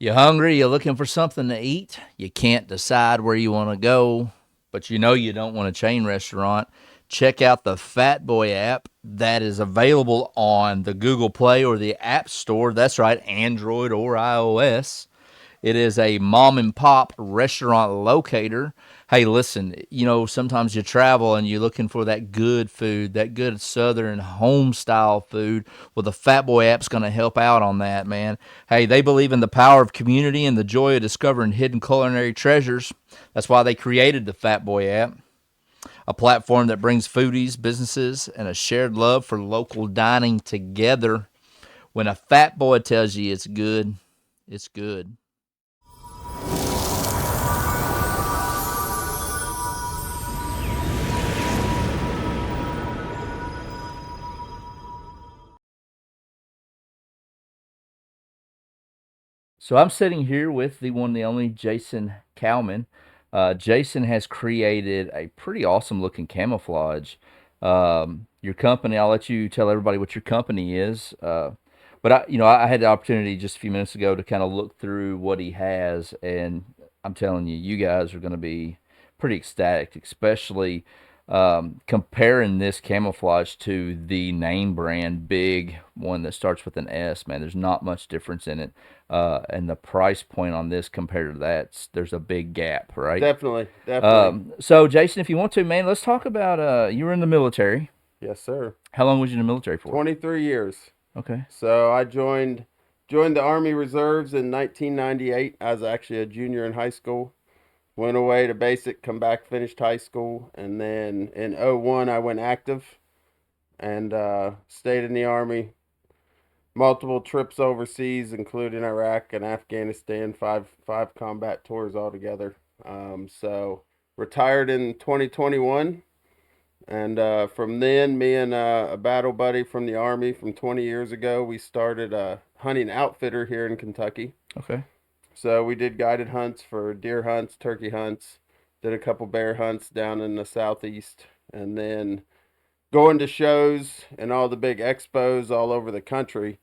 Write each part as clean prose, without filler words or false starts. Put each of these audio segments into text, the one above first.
You hungry? You looking for something to eat? You can't decide where you want to go, but you know you don't want a chain restaurant. Check out the Fat Boy app that is available on the Google Play or the App Store. That's right, Android or iOS. It is a mom and pop restaurant locator. Hey, listen, sometimes you travel and you're looking for that good food, that good southern home style food. Well, the Fat Boy app's going to help out on that, man. Hey, they believe in the power of community and the joy of discovering hidden culinary treasures. That's why they created the Fat Boy app, a platform that brings foodies, businesses, and a shared love for local dining together. When a fat boy tells you it's good, it's good. So I'm sitting here with the one, the only Jason Cowman. Jason has created a pretty awesome looking camouflage. Your company, I'll let you tell everybody what your company is. But I had the opportunity just a few minutes ago to kind of look through what he has, and I'm telling you, you guys are going to be pretty ecstatic, especially comparing this camouflage to the name brand big one that starts with an S. Man, there's not much difference in it, and the price point on this compared to that, there's a big gap, right? Definitely, definitely. So Jason, if you want to, man, let's talk about you were in the military. Yes, sir. How long was you in the military for? 23 years. Okay. So I joined the Army Reserves in 1998. I was actually a junior in high school. Went away to basic, come back, finished high school, and then in '01 I went active and stayed in the Army. Multiple trips overseas, including Iraq and Afghanistan, five combat tours altogether. So retired in 2021. And from then, me and a battle buddy from the Army from 20 years ago, we started a hunting outfitter here in Kentucky. Okay. So we did guided hunts for deer hunts, turkey hunts, did a couple bear hunts down in the southeast, and then going to shows and all the big expos all over the country.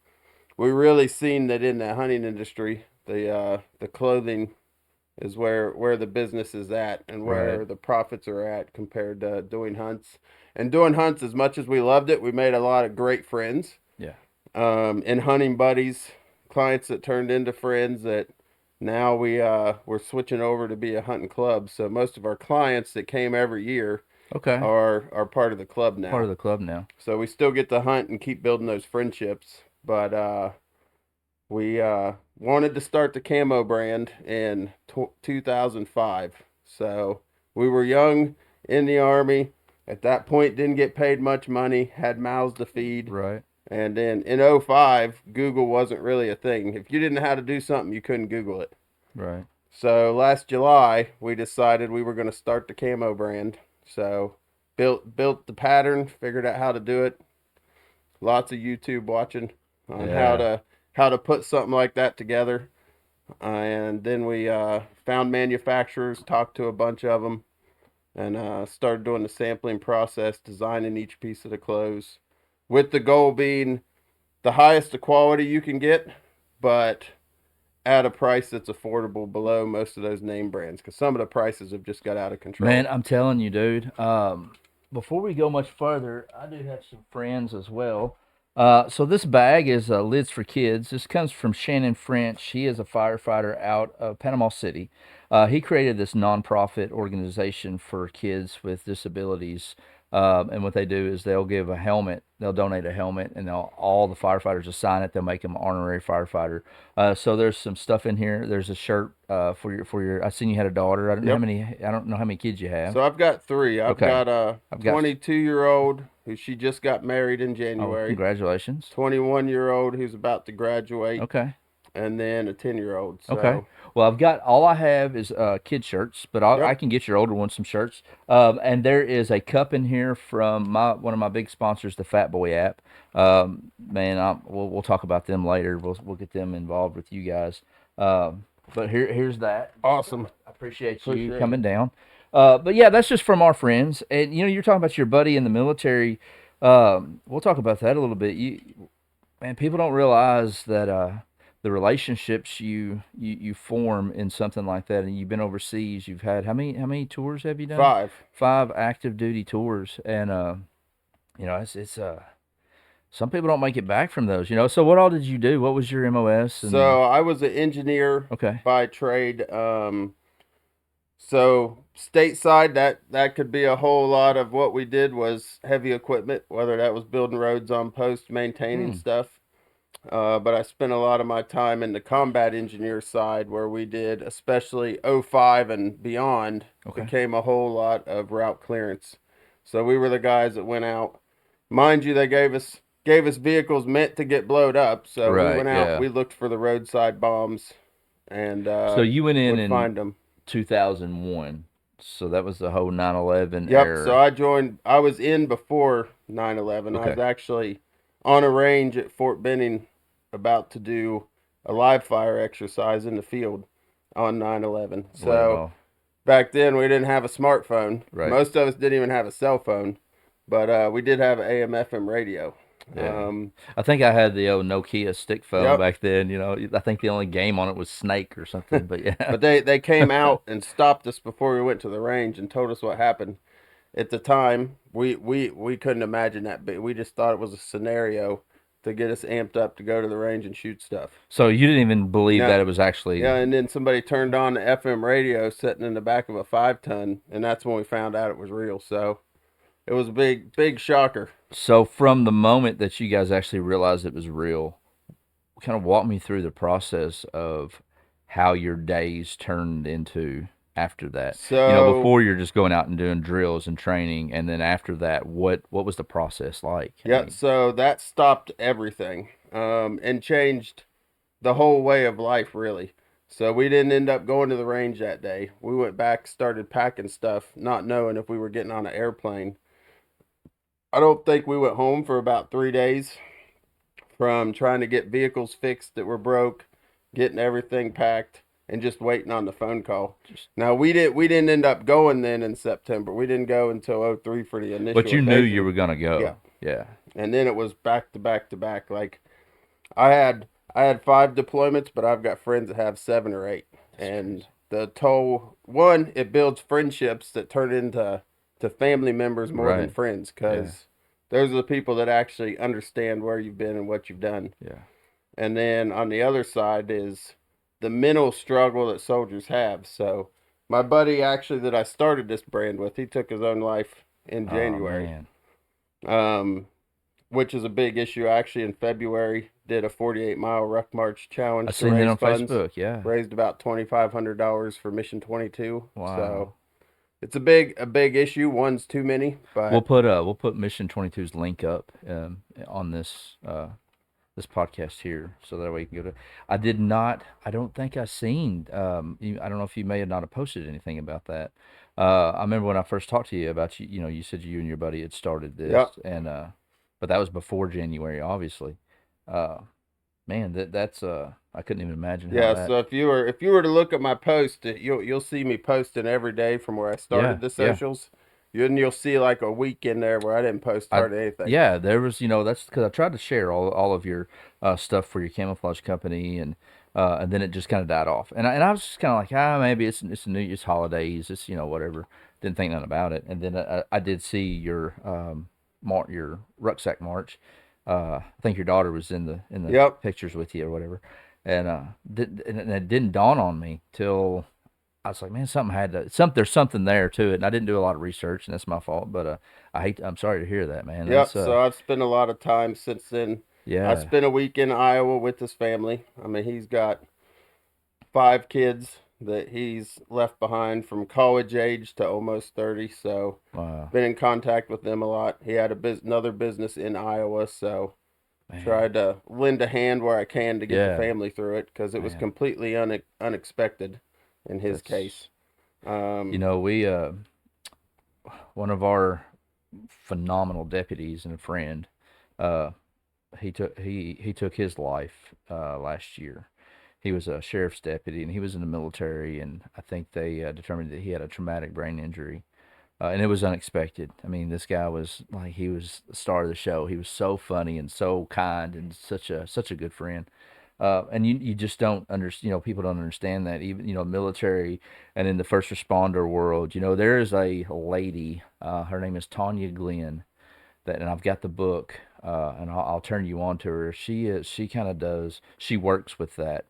We really seen that in the hunting industry, the clothing is where the business is at and Right. where the profits are at compared to doing hunts. And doing hunts, as much as we loved it, we made a lot of great friends Yeah. and hunting buddies, clients that turned into friends that now we're switching over to be a hunting club. So most of our clients that came every year Okay. are part of the club Part of now. the club now. So we still get to hunt and keep building those friendships, but we wanted to start the camo brand in 2005. So we were young in the Army. At that point, didn't get paid much money, had mouths to feed. Right. And then in '05, Google wasn't really a thing. If you didn't know how to do something, you couldn't Google it. Right. So last July, we decided we were going to start the camo brand. So built the pattern, figured out how to do it. Lots of YouTube watching on Yeah. how to put something like that together. And then we found manufacturers, talked to a bunch of them, and started doing the sampling process, designing each piece of the clothes, with the goal being the highest of quality you can get, but at a price that's affordable below most of those name brands, because some of the prices have just got out of Man, control. I'm telling you, dude. Before we go much further, I do have some friends as well. So this bag is Lids for Kids. This comes from Shannon French. He is a firefighter out of Panama City. He created this nonprofit organization for kids with disabilities. And what they do is they'll give a helmet. They'll donate a helmet, and all the firefighters will sign it. They'll make them honorary firefighter. So there's some stuff in here. There's a shirt for your. I seen you had a daughter. I don't know how Yep. many. I don't know how many kids you have. So I've got three. I've Okay, got a I've got. 22-year-old who she just got married in Oh, January, congratulations. 21-year-old who's about to graduate, Okay. and then a 10-year-old. Okay. So, Well, I've got all I have is kid shirts, but I yep. can get your older ones some shirts. And there is a cup in here from my one of my big sponsors, the Fat Boy app. Man, we'll talk about them later. We'll get them involved with you guys. But here's that. Awesome. I appreciate you Appreciate it. coming down. But yeah, that's just from our friends. And you're talking about your buddy in the military. We'll talk about that a little bit. Man, people don't realize that the relationships you form in something like that, and you've been overseas. You've had how many tours have you done? 5. 5 active duty tours, and it's some people don't make it back from those. So what all did you do? What was your MOS? And So I was an engineer okay, by trade. So stateside, that could be a whole lot of what we did was heavy equipment, whether that was building roads on post, maintaining hmm, stuff. But I spent a lot of my time in the combat engineer side where we did, especially '05 and beyond, okay, became a whole lot of route clearance. So we were the guys that went out. Mind you, they gave us vehicles meant to get blowed up. So we right, went out, yeah. we looked for the roadside bombs and So you went would in find them. 2001. So that was the whole 9/11 Yep. So era. I was in before 9/11. I was Okay. actually on a range at Fort Benning about to do a live fire exercise in the field on 9/11. So Well, back then we didn't have a smartphone. right. Most of us didn't even have a cell phone, but we did have an AM FM radio. Yeah. Um, I think I had the old Nokia stick phone yep. back then. I think the only game on it was Snake or something. But yeah. But they came out and stopped us before we went to the range and told us what happened. At the time, we couldn't imagine that, but we just thought it was a scenario to get us amped up to go to the range and shoot stuff. So you didn't even believe No, that it was actually yeah, and then somebody turned on the FM radio sitting in the back of a 5 ton, and that's when we found out it was real. So it was a big shocker. so from the moment that you guys actually realized it was real, kind of walk me through the process of how your days turned into after that. So Before you're just going out and doing drills and training, and then after that, what was the process like? I yeah, mean, so that stopped everything, and changed the whole way of life really. So we didn't end up going to the range that day. We went back, started packing stuff, not knowing if we were getting on an airplane. I don't think we went home for about 3 days from trying to get vehicles fixed that were broke, getting everything packed, and just waiting on the phone call. just Now we didn't end up going then in September. We didn't go until '03 for the but initial you knew you invasion. were gonna Yeah. go. Yeah. And then it was back to back to back. Like I had 5 deployments, but I've got friends that have 7 or 8. That's crazy. And the toll one, it builds friendships that turn into family members more than Right. friends, Yeah. because those are the people that actually understand where you've been and what you've done. Yeah. And then on the other side is the mental struggle that soldiers have. So my buddy actually that I started this brand with, he took his own life in Oh January. man. Um, which is a big issue. I actually in February did a 48-mile ruck march I challenge to seen that raise on funds. Facebook. Yeah. Raised about $2,500 for Mission 22. Wow. So it's a big issue. One's too many, We'll but put Mission 22's link up on this podcast here, so that way you can go to. I did not. I don't think I seen. I don't know if you may have not have posted anything about that. I remember when I first talked to you about you. You said you and your buddy had started this, yep. and but that was before January, obviously. Uh, man, that's I couldn't even imagine how Yeah, that. so if you were to look at my post, you'll see me posting every day from where I Yeah, started the yeah. socials. You'll see like a week in there where I didn't post I hardly anything. Yeah, there was that's because I tried to share all of your stuff for your camouflage company, and then it just kind of died off. And I was just kind of like, maybe it's New Year's holidays, it's whatever. Didn't think nothing about it. And then I did see your your rucksack march. I think your daughter was in the Yep. pictures with you or whatever, and it didn't dawn on me till I was like, man, something had to there's something there to it, and I didn't do a lot of research, and that's my fault. But I'm sorry to hear that, man. That's Yep. So I've spent a lot of time since then. I yeah, spent a week in Iowa with his family. I mean, he's got 5 kids that he's left behind from college age to almost 30. So wow, been in contact with them a lot. He had another business in Iowa, so man, tried to lend a hand where I can to get the yeah, family through it because it was man. completely unexpected in his That's case. Um, we one of our phenomenal deputies and a friend, uh, he took his life last year. He was a sheriff's deputy, and he was in the military, and I think they determined that he had a traumatic brain injury. And it was unexpected. I mean, this guy was like he was the star of the show. He was so funny and so kind and such a good friend. And you just don't understand. People don't understand that. Even military and in the first responder world, there is a lady. Her name is Tanya Glenn. And I've got the book, and I'll turn you on to her. She kind of does. She works with that.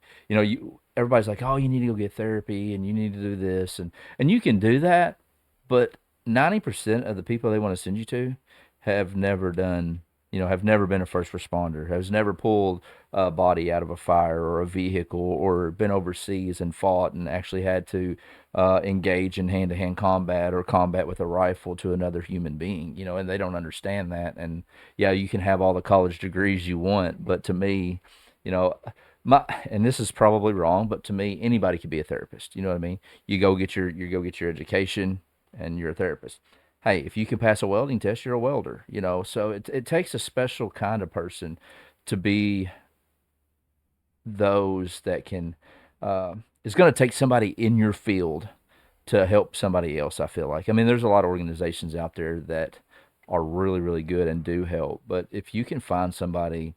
Everybody's like, oh, you need to go get therapy, and you need to do this, and you can do that, but 90% of the people they want to send you to have never done, have never been a first responder, has never pulled a body out of a fire or a vehicle, or been overseas and fought and actually had to engage in hand-to-hand combat or combat with a rifle to another human being, and they don't understand that. And yeah, you can have all the college degrees you want, but to me, you know, and this is probably wrong, but to me, anybody could be a therapist. You know what I mean? You go get your education, and you're a therapist. Hey, if you can pass a welding test, you're a welder. So it takes a special kind of person to be those that can. It's going to take somebody in your field to help somebody else. I feel like. I mean, there's a lot of organizations out there that are really, really good and do help. But if you can find somebody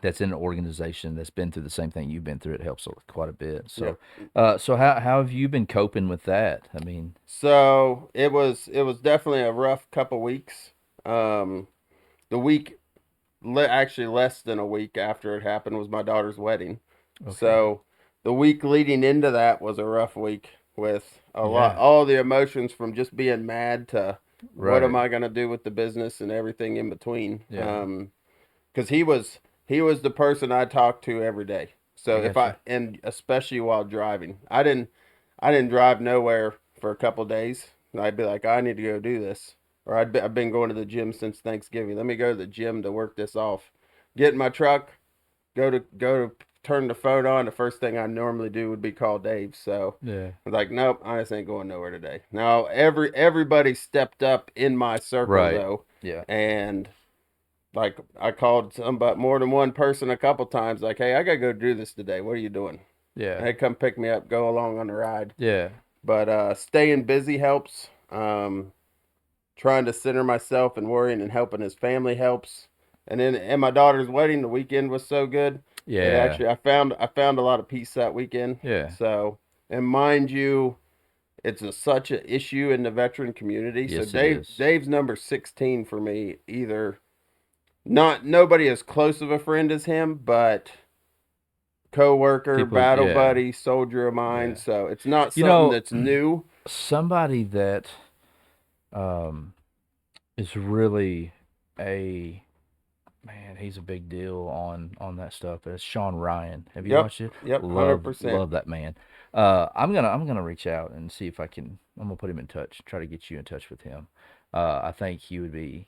that's in an organization that's been through the same thing you've been through, it helps quite a bit. Yeah. So how have you been coping with that? I mean, So it was definitely a rough couple weeks. Um, the week actually less than a week after it happened was my daughter's wedding. okay, So the week leading into that was a rough week with yeah, all the emotions from just being mad to what am right, I gonna do with the business and everything in between. yeah, Because he was the person I talked to every day. I So if got you. I and especially while driving, I didn't drive nowhere for a couple days. I'd be like, I need to go do this, or I've been going to the gym since Thanksgiving. Let me go to the gym to work this off. Get in my truck, go to turn the phone on. The first thing I normally do would be call Dave. So Yeah, I was like, nope, I just ain't going nowhere today. Now everybody stepped up in my circle right, though, yeah, and like I called somebody more than one person a couple times, like, hey, I gotta go do this today. What are you doing? yeah, And they come pick me up, go along on the ride. yeah, But staying busy helps. Trying to center myself and worrying and helping his family helps. And then at my daughter's wedding, the weekend was so good. It yeah, actually I found a lot of peace that weekend. yeah. So, and mind you, such an issue in the veteran community. So Yes, it Dave is. Dave's number 16 for me. Either not nobody as close of a friend as him, but co-worker, People, battle yeah, buddy, soldier of mine. yeah. So it's not You something know, that's new. somebody that um is really a man. He's a big deal on that stuff. It's Sean Ryan. Have you Yep, watched it? yep, Love 100%. love that man. I'm gonna reach out and see if I can. I'm gonna put him in touch. Try to get you in touch with him. I think he would be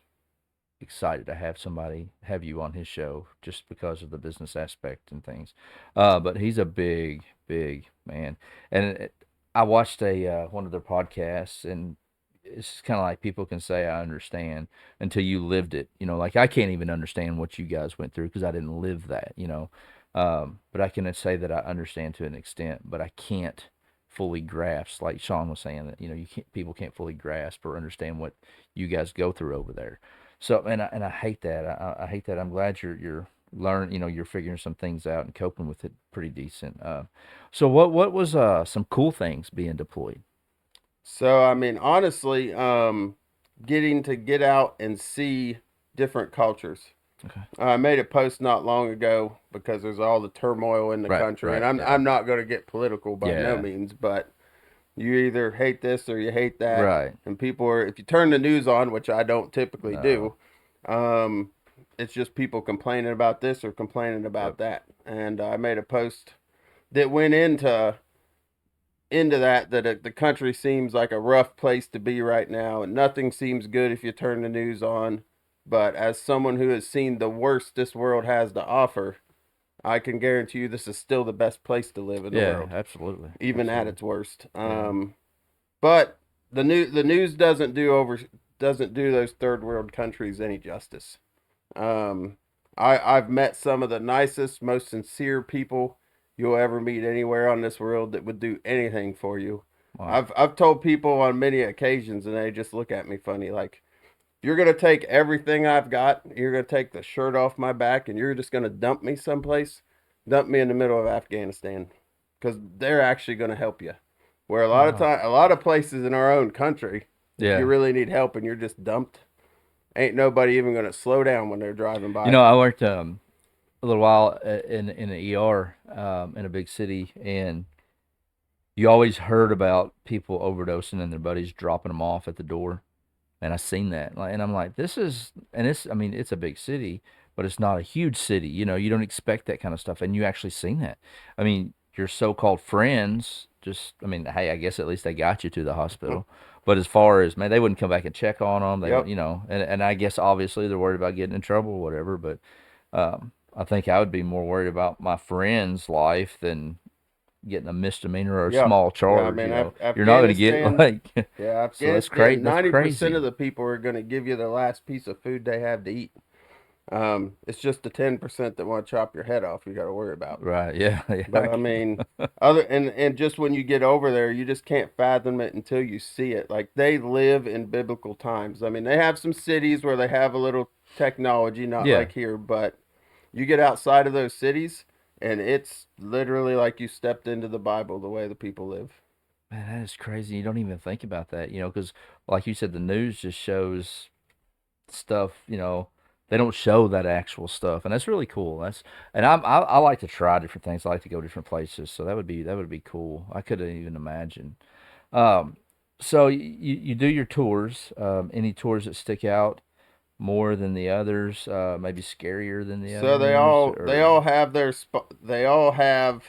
excited to have you on his show just because of the business aspect and things. But he's a big, big man. And I watched a one of their podcasts, and it's kind of like people can say I understand until you lived it. Like I can't even understand what you guys went through because I didn't live that. But I can say that I understand to an extent, but I can't fully grasp. Like Sean was saying that you can't people can't fully grasp or understand what you guys go through over there. So and I hate that. I hate that. I'm glad you're learn. You're figuring some things out and coping with it pretty decent. So what was some cool things being deployed? So I mean, honestly, getting to get out and see different cultures. Okay. I made a post not long ago because there's all the turmoil in the Right. country, and Right. I'm Yeah. I'm not going to get political by no Yeah. means, but you either hate this or you hate that, Right. and people are if you turn the news on, which I don't typically No. do, um, it's just people complaining about this or complaining Yep. about that, and I made a post that went into that the country seems like a rough place to be right now, and nothing seems good if you turn the news on. But as someone who has seen the worst this world has to offer, I can guarantee you this is still the best place to live in the Yeah. world, Absolutely. even at Absolutely. its worst. Yeah. But the news doesn't do those third world countries any justice. Um, I've met some of the nicest, most sincere people you'll ever meet anywhere on this world that would do anything for you. Wow. I've told people on many occasions, and they just look at me funny, like you're gonna take everything I've got, you're gonna take the shirt off my back, and you're just gonna dump me someplace. dump me in the middle of Afghanistan, because they're actually going to help you. Where a lot of Wow. time, a lot of places in our own country, if you Yeah. really need help and you're just dumped, ain't nobody even going to slow down when they're driving You by. know, I worked a little while in an ER in a big city, and you always heard about people overdosing and their buddies dropping them off at the door. And I seen that, and I'm like, this is, and it's, I mean, it's a big city, but it's not a huge city. You know, you don't expect that kind of stuff, and you actually seen that. I mean, your so-called friends, just, I mean, hey, I guess at least they got you to the hospital. But as far as, man, they wouldn't come back and check on them. They would, Yep. you know, and I guess obviously they're worried about getting in trouble or whatever. But I think I would be more worried about my friend's life than getting a misdemeanor or a Yeah. small Yeah. I charge. mean, You know, you're not going to get Afghanistan. like, Yeah, so that's Afghanistan. That's 90% of crazy. the people are going to give you the last piece of food they have to eat. It's just the 10% that want to chop your head off you got to worry about. Right. Yeah. But I mean, other and just when you get over there, you just can't fathom it until you see it. Like they live in biblical times. I mean, they have some cities where they have a little technology, not Yeah. like here, but you get outside of those cities and it's literally like you stepped into the Bible the way the people live. Man, that is crazy. You don't even think about that, you know, because like you said, the news just shows stuff, you know, they don't show that actual stuff, and that's really cool. And I like to try different things. I like to go different places, so that would be cool. I couldn't even imagine. Um, so you do your tours. Any tours that stick out more than the others? Maybe scarier than the So others, they or all have their they all have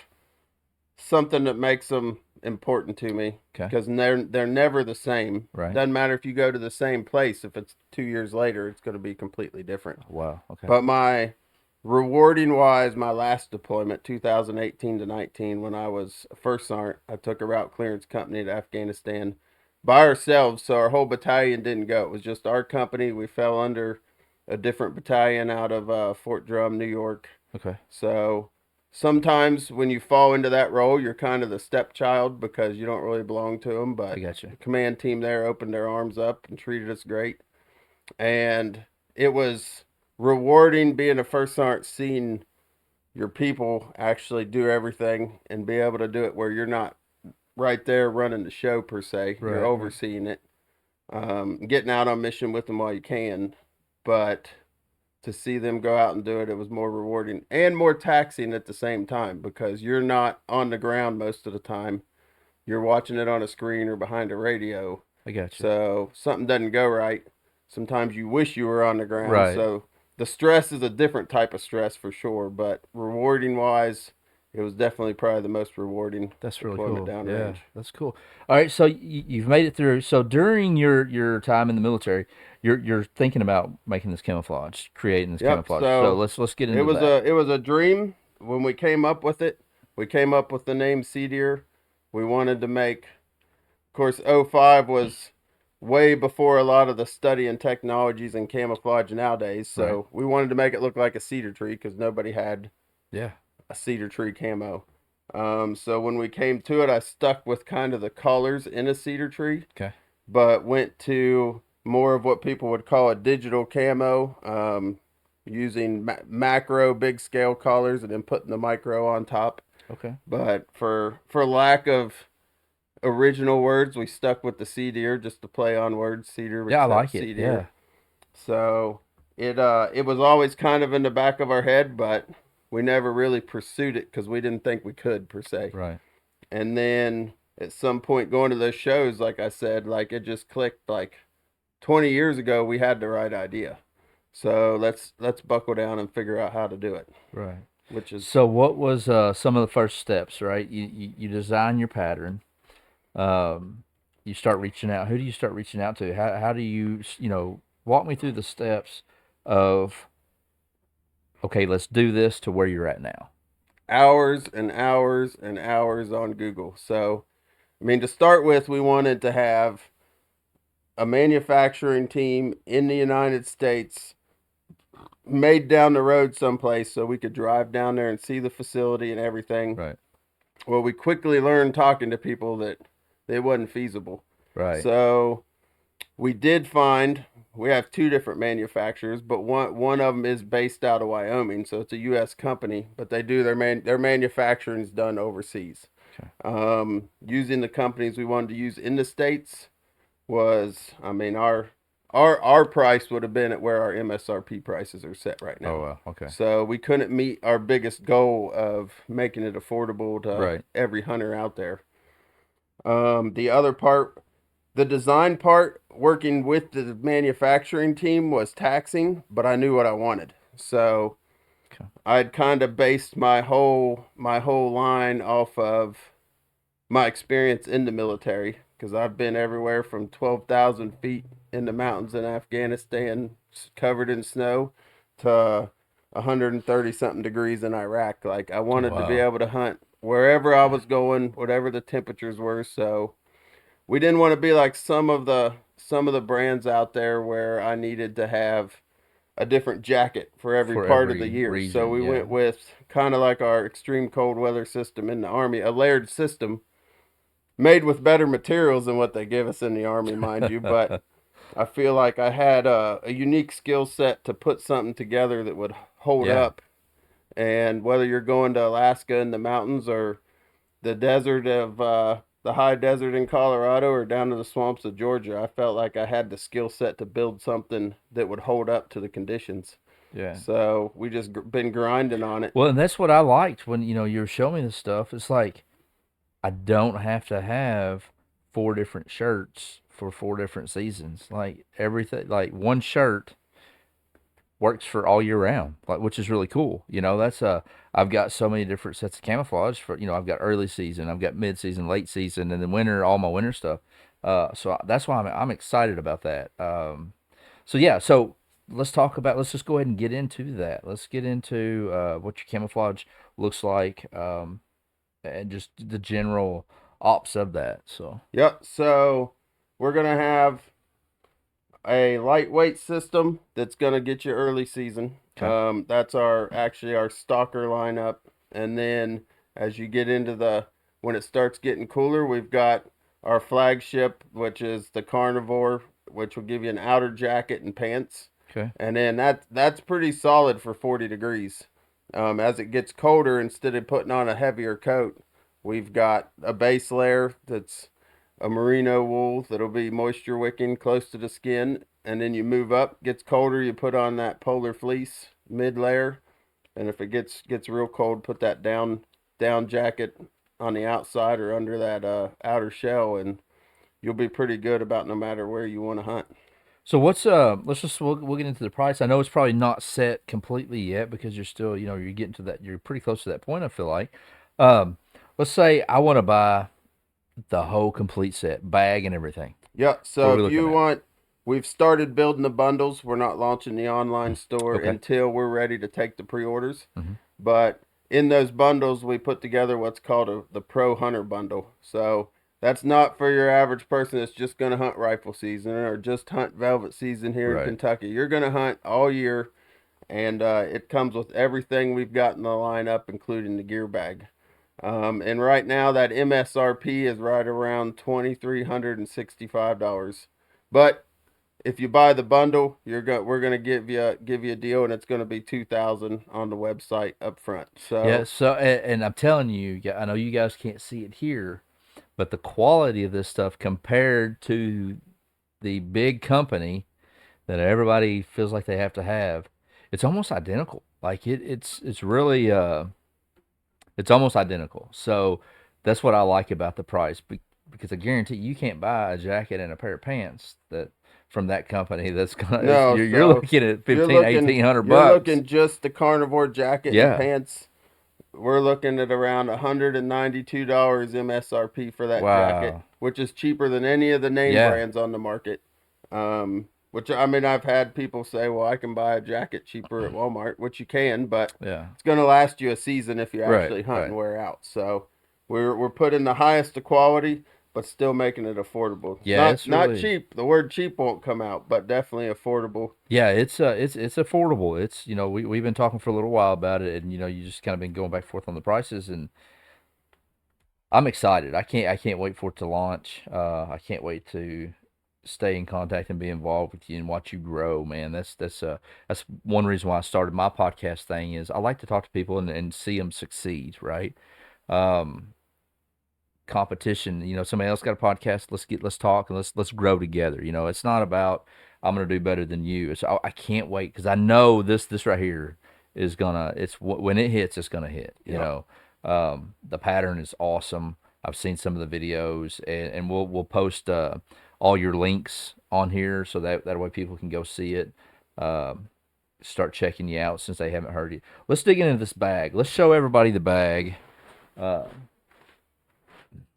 something that makes them important to me okay, because they're never the same. right? Doesn't matter if you go to the same place. If it's 2 years later, it's going to be completely different. Wow. Okay. But my rewarding wise, my last deployment, 2018 to 19, when I was a first sergeant, I took a route clearance company to Afghanistan by ourselves. So our whole battalion didn't go. It was just our company. We fell under a different battalion out of Fort Drum, New York. Okay. So sometimes when you fall into that role, you're kind of the stepchild because you don't really belong to them. I But got you. the command team there opened their arms up and treated us great. And it was rewarding being a first sergeant, seeing your people actually do everything and be able to do it where you're not right there running the show per se. You're Right. Right. overseeing it, getting out on mission with them while you can. But to see them go out and do it, it was more rewarding and more taxing at the same time because you're not on the ground most of the time. You're watching it on a screen or behind a radio. I got you. So something doesn't go right. Sometimes you wish you were on the ground. Right. So the stress is a different type of stress for sure, but rewarding wise, it was definitely probably the most rewarding That's really deployment cool. Yeah, downrange. that's cool. All right, so you've made it through. So during your time in the military, you're thinking about making this camouflage, creating this Yep. camouflage. So So let's get into that. it was a dream when we came up with it. We came up with the name Sea Deer. We wanted to make, of course, '05 was way before a lot of the study and technologies and camouflage nowadays. Right. So we wanted to make it look like a cedar tree because nobody had Yeah. a cedar tree camo. So when we came to it, I stuck with kind of the colors in a cedar tree, Okay. but went to more of what people would call a digital camo, using macro big scale colors and then putting the micro on top. Okay. But for lack of original words, we stuck with the sea deer just to play on words. Cedar Yeah, I accepts like it. sea Yeah. deer. So it was always kind of in the back of our head, but we never really pursued it because we didn't think we could per se. Right. And then at some point going to those shows, like I said, like it just clicked. Like 20 years ago, we had the right idea. So let's buckle down and figure out how to do it, Right. which is So what was some of the first steps? Right. You design your pattern. Um, you start reaching out. Who do you start reaching out to? How do you you know walk me through the steps of okay, let's do this to where you're at now. hours and hours and hours on Google. So, I mean, to start with, we wanted to have a manufacturing team in the United States made down the road someplace so we could drive down there and see the facility and everything. Right. Well, we quickly learned talking to people that it wasn't feasible. Right. So we did find we have two different manufacturers, but one of them is based out of Wyoming, so it's a U.S. company, but they do their manufacturing is done overseas. Okay. Using the companies we wanted to use in the states was, I mean, our price would have been at where our MSRP prices are set right Oh, now. wow. Okay. So we couldn't meet our biggest goal of making it affordable to Right. every hunter out there. The other part, the design part, working with the manufacturing team was taxing, but I knew what I wanted. So Okay. I'd kind of based my whole line off of my experience in the military because I've been everywhere from 12,000 feet in the mountains in Afghanistan covered in snow to 130 something degrees in Iraq. Like I Oh, wanted to be wow. able to hunt wherever I was going, whatever the temperatures were. So we didn't want to be like some of the brands out there where I needed to have a different jacket for every For part of the every year. So region. we Yeah. went with kind of like our extreme cold weather system in the Army, a layered system made with better materials than what they give us in the Army, mind you. But I feel like I had a unique skill set to put something together that would hold Yeah. up. And whether you're going to Alaska in the mountains or the desert of the high desert in Colorado or down to the swamps of Georgia, I felt like I had the skill set to build something that would hold up to the conditions. Yeah. So we just been grinding on it. Well, and that's what I liked when, you were showing me this stuff. It's like I don't have to have four different shirts for four different seasons. Like everything, like one shirt works for all year round, like which is really cool. That's I've got so many different sets of camouflage for, I've got early season, I've got mid season, late season, and then winter, all my winter stuff. That's why I'm excited about that. So yeah, so let's just go ahead and get into that. Let's get into what your camouflage looks like, and just the general ops of that. So Yep. So we're gonna have a lightweight system that's gonna get you early season. okay, That's our stalker lineup, and then as you get into when it starts getting cooler, we've got our flagship, which is the Carnivore, which will give you an outer jacket and pants, okay, and then that's pretty solid for 40 degrees. As it gets colder, instead of putting on a heavier coat, we've got a base layer that's a merino wool that'll be moisture wicking close to the skin, and then you move up, gets colder, you put on that polar fleece mid layer, and if it gets real cold, put that down jacket on the outside or under that outer shell, and you'll be pretty good about no matter where you want to hunt. so we'll get into the price. I know it's probably not set completely yet because you're still, you're getting to that, you're pretty close to that point, I feel like. um let's say I want to buy the whole complete set, bag and everything. Yeah, What so are we if looking you at? want, we've started building the bundles. We're not launching the online store Okay. until we're ready to take the pre-orders. Hmm. But in those bundles, we put together what's called the Pro Hunter Bundle. So that's not for your average person that's just going to hunt rifle season or just hunt velvet season here in Right. Kentucky. You're going to hunt all year, and it comes with everything we've got in the lineup, including the gear bag. And right now, that MSRP is right around $2,365. But if you buy the bundle, we're gonna give you a deal, and it's gonna be 2,000 on the website up front. Yeah, So so and I'm telling you, I know you guys can't see it here, but the quality of this stuff compared to the big company that everybody feels like they have to have, it's almost identical. Like it's really it's almost identical. So that's what I like about the price, because I guarantee you can't buy a jacket and a pair of pants that from that company that's gonna no, you're so looking at you're 15, looking 1,800 you're bucks. looking just the carnivore jacket and Yeah. pants. We're looking at around $192 MSRP for that jacket, Wow. which is cheaper than any of the name Yeah. brands on the market. Which I mean, I've had people say, "Well, I can buy a jacket cheaper at Walmart," which you can, but Yeah. it's going to last you a season if you Right. actually hunt Right. and wear out. So we're putting the highest of quality, but still making it affordable. Yeah, Not it's not really. cheap. The word cheap won't come out, but definitely affordable. Yeah, it's affordable. It's, we've been talking for a little while about it, and you just kind of been going back and forth on the prices, and I'm excited. I can't wait for it to launch. I can't wait to stay in contact and be involved with you and watch you grow, man. That's one reason why I started my podcast thing is I like to talk to people and see them succeed, right? Um, competition, somebody else got a podcast, let's talk and let's grow together. It's not about I'm gonna do better than you. I can't wait because I know this right here is gonna when it hits, it's gonna hit. Yep. The pattern is awesome. I've seen some of the videos, and we'll post all your links on here so that way people can go see it. Um, Start checking you out since they haven't heard you. Let's dig into this bag. Let's show everybody the bag. Uh,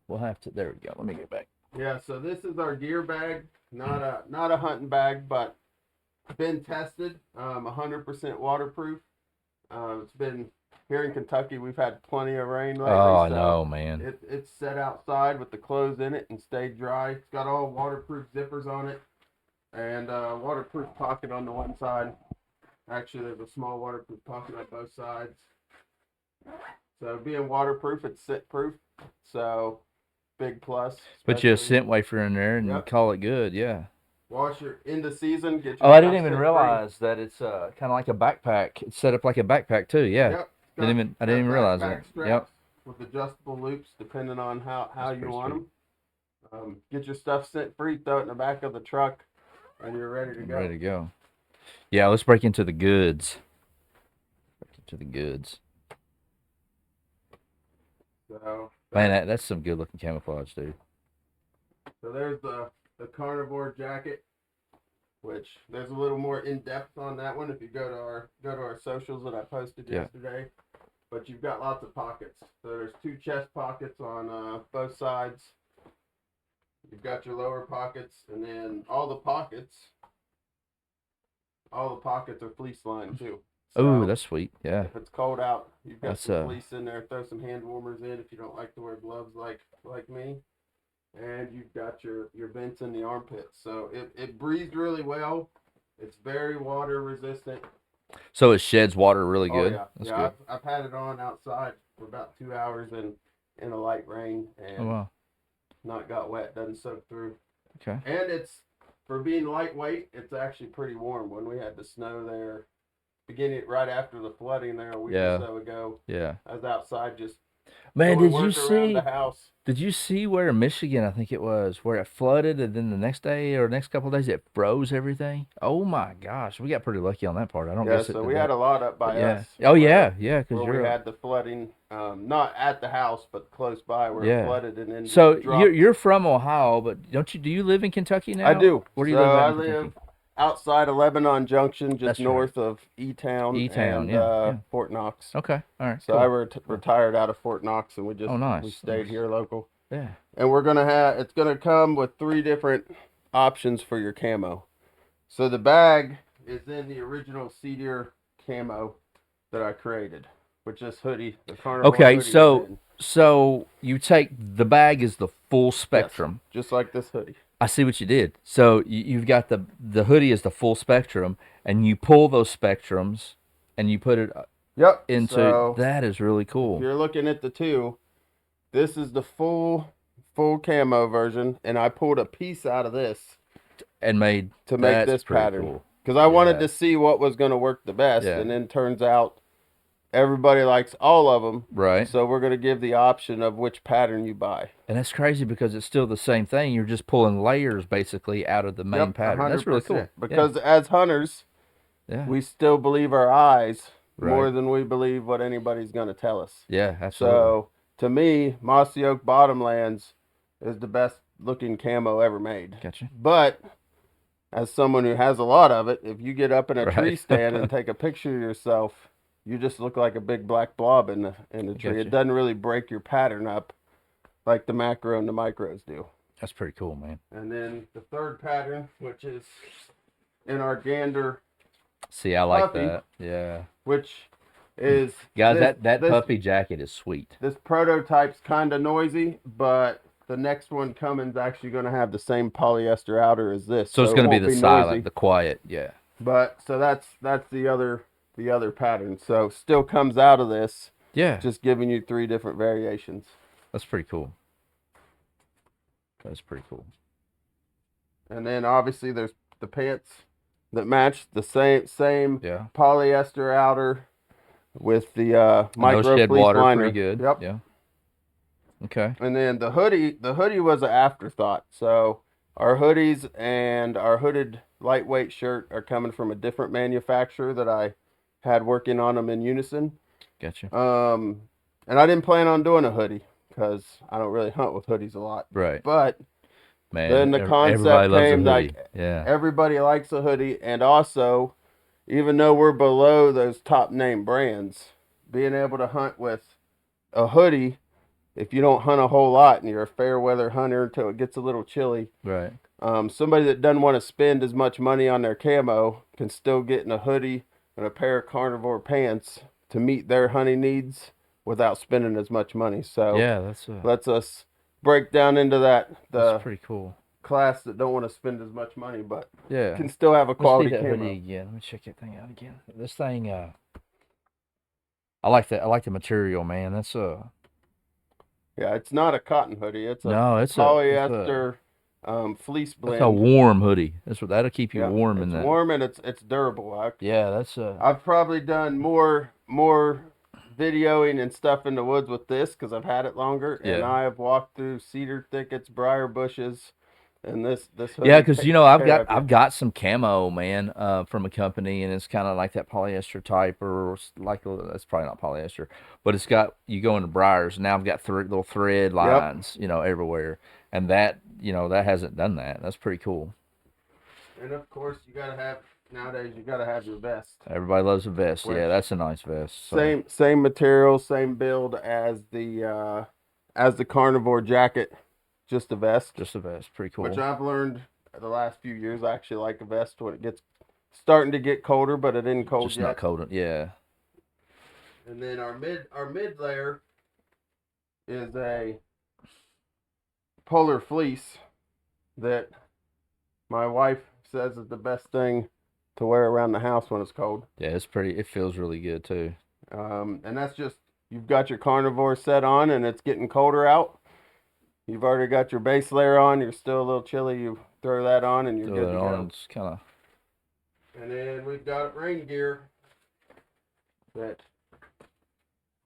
we'll have to. There we go. Let me get back. Yeah, so this is our gear bag, not a hunting bag, but been tested, 100% waterproof. It's been here in Kentucky. We've had plenty of rain lately. Oh, I so know, man. It's set outside with the clothes in it and stayed dry. It's got all waterproof zippers on it and waterproof pocket on the one side. Actually, there's a small waterproof pocket on both sides. So being waterproof, it's sit proof. So big plus. Put you a especially- scent wafer in there and Yep. call it good. Yeah. Wash your in the season. Get your Oh, I didn't stuff even scent-free. realize that it's kind of like a backpack. It's set up like a backpack too. Yeah. Yep. I didn't even realize backpack that. straps Yep. With adjustable loops depending on how That's you pretty want them. Get your stuff scent free. Throw it in the back of the truck, and you're ready to I'm go. ready to go. Yeah, let's break into the goods. Break into the goods. So Man, that's some good looking camouflage, dude. So there's the carnivore jacket, which there's a little more in depth on that one if you go to our socials that I posted Yeah. yesterday. But you've got lots of pockets. So there's 2 chest pockets on both sides. You've got your lower pockets, and then all the pockets are fleece lined too. Oh, So that's sweet. Yeah. if it's cold out, you've got That's, some fleece in there. Throw some hand warmers in if you don't like to wear gloves like me. And you've got your vents in the armpits. So it breathes really well. It's very water resistant. So it sheds water really good. Oh, yeah. That's yeah, good. I've had it on outside for about 2 hours in a light rain and Oh wow. not got wet, doesn't soak through. Okay. And it's for being lightweight, it's actually pretty warm. When we had the snow there, beginning right after the flooding there a week Yeah. or so ago, Yeah. I was outside just Man, doing did you work around see? the house. Did you see where in Michigan, I think it was, where it flooded and then the next day or next couple of days it froze everything? Oh my gosh, we got pretty lucky on that part. I don't Yeah, guess it so did we that. had a lot up by But yeah. us. Oh where- yeah, yeah, because Where you're we had the flooding, not at the house, but close by where Yeah. it flooded and then so just dropped. you're from Ohio, but do you live in Kentucky now? I do. Where do you So live I at in live Kentucky? outside of Lebanon Junction, just That's right. north of E-Town, E-Town, and yeah. Fort Knox. Okay, all right. So Cool. I retired out of Fort Knox, and we just Oh, nice, we stayed nice. here local. Yeah. And it's gonna come with 3 different options for your camo. So the bag is in the original Cedar camo that I created, which this hoodie, the carnivore Okay, hoodie is so in. so you take the bag is the full spectrum. Just like this hoodie. I see what you did. So you've got the hoodie is the full spectrum, and you pull those spectrums, and you put it Yep. into So that is really if cool. you're looking at the 2, this is the full camo version, and I pulled a piece out of this And made to make that's this pretty pattern cool. because I wanted Yeah. to see what was going to work the best, Yeah. and then turns out everybody likes all of them. Right. So we're going to give the option of which pattern you buy. And that's crazy because it's still the same thing. You're just pulling layers basically out of the main Yep, pattern. That's really cool. 100%. Because as hunters, Yeah. we still believe our eyes more Right. than we believe what anybody's going to tell us. Yeah, absolutely. So to me, Mossy Oak Bottomlands is the best looking camo ever made. Gotcha. But as someone who has a lot of it, if you get up in a tree Right. stand and take a picture of yourself, you just look like a big black blob in the tree. Gotcha. It doesn't really break your pattern up like the macro and the micros do. That's pretty cool, man. And then the third pattern, which is in our gander, See, I like Puppy. that. Yeah. which is Guys, this- that this- puppy jacket is sweet. This prototype's kind of noisy, but the next one coming's actually going to have the same polyester outer as this. So it's it going to be won't the silent, noisy. the quiet. Yeah. But so that's the other pattern. So still comes out of this, Yeah. just giving you 3 different variations. That's pretty cool. That's pretty cool. And then obviously there's the pants that match the same Yeah. polyester outer with the And those micro shed fleece water liner. pretty good. Yep. Yeah. Okay. And then the hoodie was an afterthought. So our hoodies and our hooded lightweight shirt are coming from a different manufacturer that I had working on them in unison. Gotcha. And I didn't plan on doing a hoodie because I don't really hunt with hoodies a lot. Right. But Man, then the everybody concept loves a came hoodie. like Yeah. everybody likes a hoodie, and also, even though we're below those top name brands, being able to hunt with a hoodie, if you don't hunt a whole lot and you're a fair weather hunter until it gets a little chilly, Right. somebody that doesn't want to spend as much money on their camo can still get in a hoodie and a pair of carnivore pants to meet their hunting needs without spending as much money. So Yeah, lets us break down into that that's the pretty cool. class that don't want to spend as much money but Yeah. can still have a Let's see quality that camo. hoodie again. Let me check that thing out again. This thing, I like that. I like the material, man. That's Yeah, it's not a cotton hoodie. It's a no, it's polyester fleece that's a blend. warm hoodie. That's what that'll keep you Yeah, warm in it's that. warm and it's durable. Yeah, that's I've probably done more videoing and stuff in the woods with this because I've had it longer, and Yeah. I have walked through cedar thickets, briar bushes, and this hoodie Yeah, because takes you know I've care got of you. I've got some camo, man, from a company, and it's kind of like that polyester type, or like that's probably not polyester, but it's got you go into briars. And now I've got little thread Yep. lines, everywhere, and that that hasn't done that. That's pretty cool. And of course, nowadays you gotta have your vest. Everybody loves a vest. Which- Yeah, that's a nice vest. So. Same material, same build as the carnivore jacket, just a vest. Just a vest, pretty cool. Which I've learned the last few years. I actually like a vest when it gets starting to get colder, but it isn't cold Just yet. not cold. Yeah. And then our mid layer is a polar fleece that my wife says is the best thing to wear around the house when it's cold. Yeah, it's pretty. It feels really good too. And that's just you've got your carnivore set on, and it's getting colder out. You've already got your base layer on. You're still a little chilly. You throw that on, and you're Throw good that to on. go. It's kind of. And then we've got rain gear. That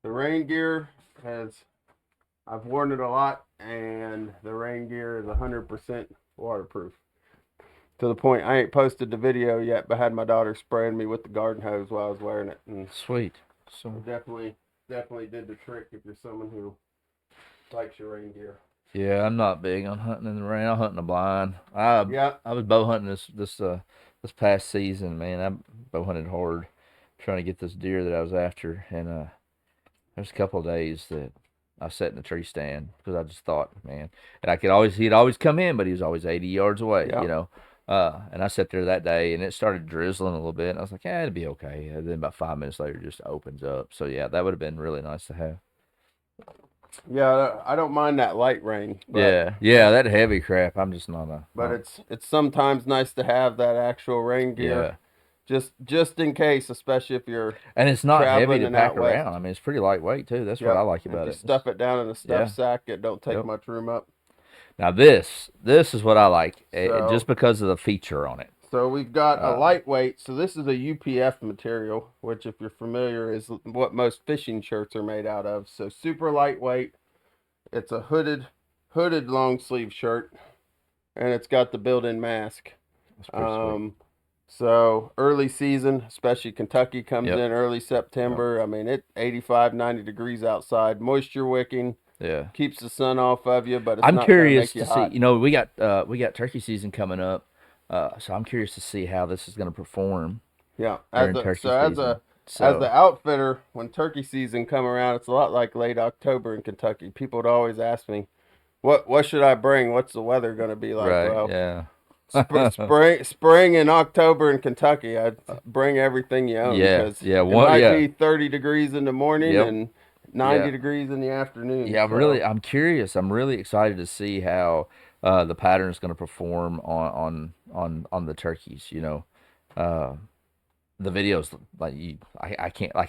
the rain gear I've worn it a lot, and the rain gear is 100% waterproof. To the point I ain't posted the video yet, but had my daughter spraying me with the garden hose while I was wearing it, and Sweet. So definitely did the trick if you're someone who likes your rain gear. yeah, I'm not big on hunting in the rain. I hunt in the blind. I Yeah, was bow hunting this past season, man. I bow hunted hard, trying to get this deer that I was after, and there's a couple of days that I sat in a tree stand because I just thought, man, and he'd always come in, but he was always 80 yards away, yeah. And I sat there that day, and it started drizzling a little bit, and I was like, it'll be okay. And then about 5 minutes later, it just opens up. So yeah, that would have been really nice to have. Yeah, I don't mind that light rain. But, Yeah, that heavy crap. I'm just not a. But it's sometimes nice to have that actual rain gear. Yeah. Just in case, especially if you're And it's not heavy traveling to and pack out west. around. I mean, it's pretty lightweight too. That's what Yep. I like If about you it. stuff it down in a stuff Yeah. sack, it don't take Yep. much room up. Now this is what I like, So- just because of the feature on it. So we've got a lightweight. So this is a UPF material, which if you're familiar is what most fishing shirts are made out of. So super lightweight. It's a hooded long sleeve shirt, and it's got the built-in mask. That's pretty sweet. So early season, especially Kentucky comes Yep. in early September. I mean, it 85, 90 degrees outside, moisture wicking, Yeah. keeps the sun off of you, but it's I'm not gonna curious make you to see. hot. You know, we got turkey season coming up, so I'm curious to see how this is going to perform Yeah, during turkey season. as the outfitter, when turkey season come around, it's a lot like late October in Kentucky. People would always ask me, what should I bring? What's the weather going to be like? Right. Well, Yeah. spring in October in Kentucky, I'd bring everything you own Yeah, because yeah, it one- might yeah. be 30 degrees in the morning Yep. and 90 Yeah. degrees in the afternoon. Yeah, so- I'm curious. I'm really excited to see how the pattern is going to perform on the turkeys. Uh, the videos like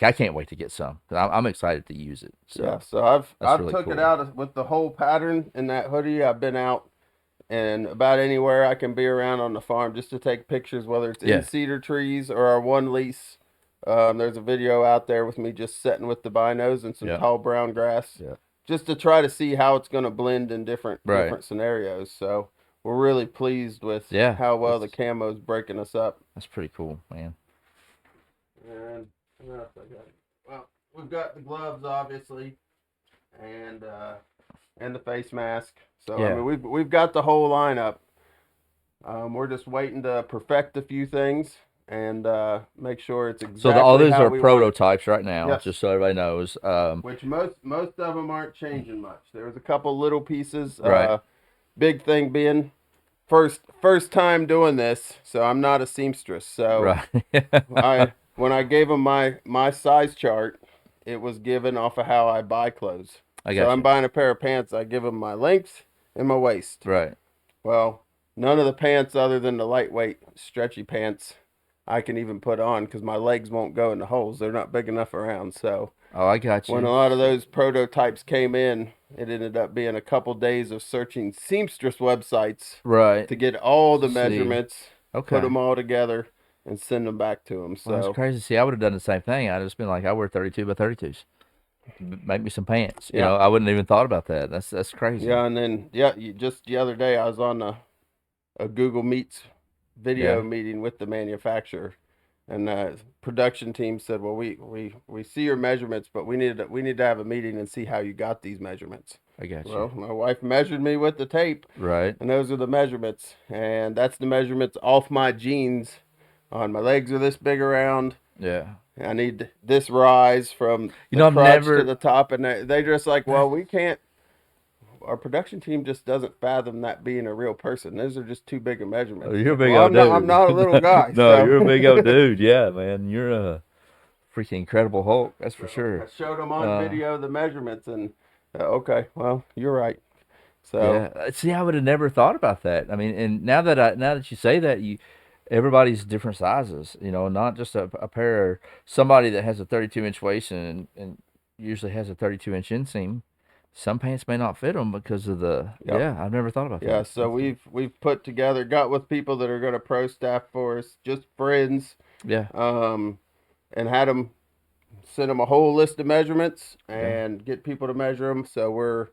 I can't wait to get some. I'm excited to use it. So yeah, so I've that's really took it cool. out with the whole pattern in that hoodie. I've been out and about anywhere I can be around on the farm just to take pictures, whether it's in Yeah. cedar trees or our one lease. There's a video out there with me just sitting with the binos and some Yeah. tall brown grass, Yeah. just to try to see how it's going to blend in different Right. scenarios. So we're really pleased with Yeah. how well the camo's breaking us up. That's pretty cool, man. And what else I got? Well, we've got the gloves, obviously, and the face mask. So I Yeah. mean, we've got the whole lineup. We're just waiting to perfect a few things and make sure it's So all exactly these how are we want it. prototypes right now, Yes. just so everybody knows. Which most of them aren't changing much. There was a couple little pieces. Right. Big thing being first time doing this, so I'm not a seamstress. So Right. when I gave them my size chart, it was given off of how I buy clothes. I So got I'm you. buying a pair of pants. I give them my length and my waist. Right. Well, none of the pants other than the lightweight stretchy pants I can even put on because my legs won't go in the holes. They're not big enough around. So Oh, I got when you. a lot of those prototypes came in, it ended up being a couple days of searching seamstress websites Right. to get all the See. measurements, put Okay. them all together, and send them back to them. Well, that's So crazy. See, I would have done the same thing. I'd just been like, I wear 32 by 32s. Make me some pants. You yeah, know, I wouldn't even thought about that. That's crazy. yeah, and then just the other day I was on a Google Meets video Yeah. meeting with the manufacturer, and production team said, "Well, we see your measurements, but we need to have a meeting and see how you got these measurements." I got Well, you. my wife measured me with the tape, Right. and those are the measurements, and that's the measurements off my jeans. On my legs are this big around. Yeah. I need this rise from You the know, I've crotch to never. the top, and they just like, well, we can't. Our production team just doesn't fathom that being a real person. Those are just too big of Oh, measurements. you're a Like, big well, old I'm dude. not a little guy, No, so. you're a big old dude. Yeah, man. You're a freaking Incredible Hulk. That's for So I sure. showed them on Uh, video the measurements, and okay, well, you're right. So yeah. See, I would have never thought about that. I mean, and now that you say that, everybody's different sizes. You know, not just a pair. Somebody that has a 32-inch waist and usually has a 32-inch inseam. Some pants may not fit them because of the. yep, Yeah, I've never thought about yeah. that. So we've put together, got with people that are going to pro staff for us, just friends, Yeah. um, and had them send them a whole list of measurements Yeah. and get people to measure them. So